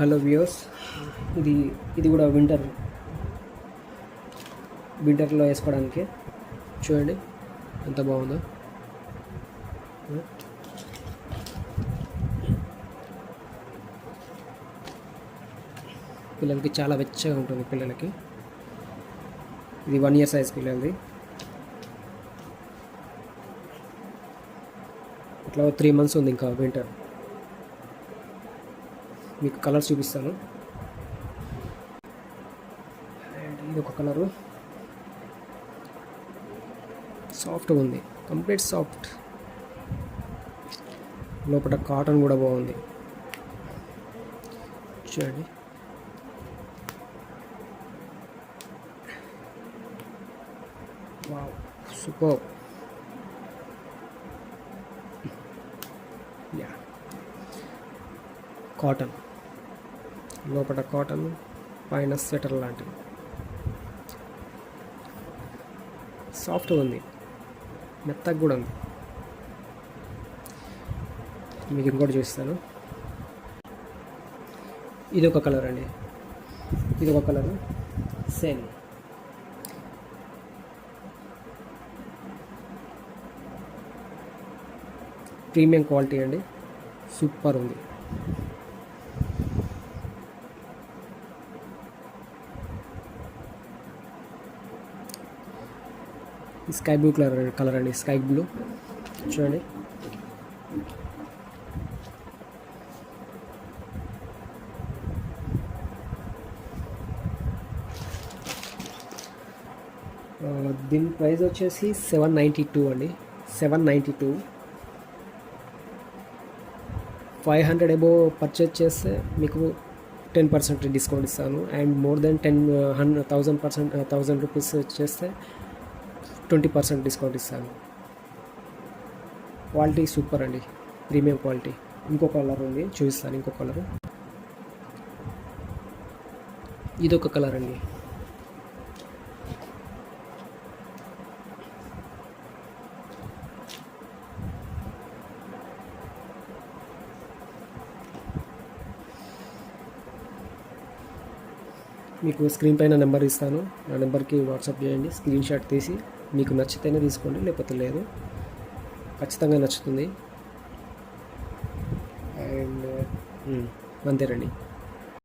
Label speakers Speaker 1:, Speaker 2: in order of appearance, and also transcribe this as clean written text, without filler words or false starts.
Speaker 1: Hello viewers, ఇది ఇది కూడా వింటర్లో వేసుకోవడానికి. చూడండి ఎంత బాగుందో. పిల్లలకి చాలా వెచ్చగా ఉంటుంది. పిల్లలకి ఇది 1 year సైజ్ పిల్లలది. అట్లా 3 months ఉంది ఇంకా వింటర్. మీకు కలర్స్ చూపిస్తాను. అండ్ ఇది ఒక కలరు, సాఫ్ట్గా ఉంది, కంప్లీట్ సాఫ్ట్. లోపల కాటన్ కూడా బాగుంది. చూడండి వావ్, సూపర్. యా, కాటన్, లోపల కాటన్, పైన స్వెటర్ లాంటివి, సాఫ్ట్గా ఉంది, మెత్తగా కూడా ఉంది. మీకు ఇంకోటి చూస్తాను. ఇది ఒక కలర్ అండి, ఇది ఒక కలరు, సేమ్. ప్రీమియం క్వాలిటీ అండి, సూపర్ ఉంది. స్కై బ్లూ కలర్ అండి, స్కై బ్లూ. చూడండి దీని ప్రైస్ వచ్చేసి 792 అండి, 792. 500 అబోవ్ పర్చేజ్ చేస్తే మీకు 10% డిస్కౌంట్ ఇస్తాను. అండ్ మోర్ దెన్ 1000 రూపీస్ చేస్తే 20% డిస్కౌంట్ ఇస్తాను. క్వాలిటీ సూపర్ అండి, ప్రీమియం క్వాలిటీ. ఇంకో కలర్ ఉంది, చూపిస్తాను. ఇంకో కలరు, ఇదొక కలర్ అండి. మీకు స్క్రీన్ పైన నెంబర్ ఇస్తాను, ఆ నెంబర్కి వాట్సాప్ చేయండి. స్క్రీన్ షాట్ తీసి మీకు నచ్చితేనే తీసుకోండి, లేకపోతే లేదు. ఖచ్చితంగా నచ్చుతుంది. అండ్ అంతేనండి.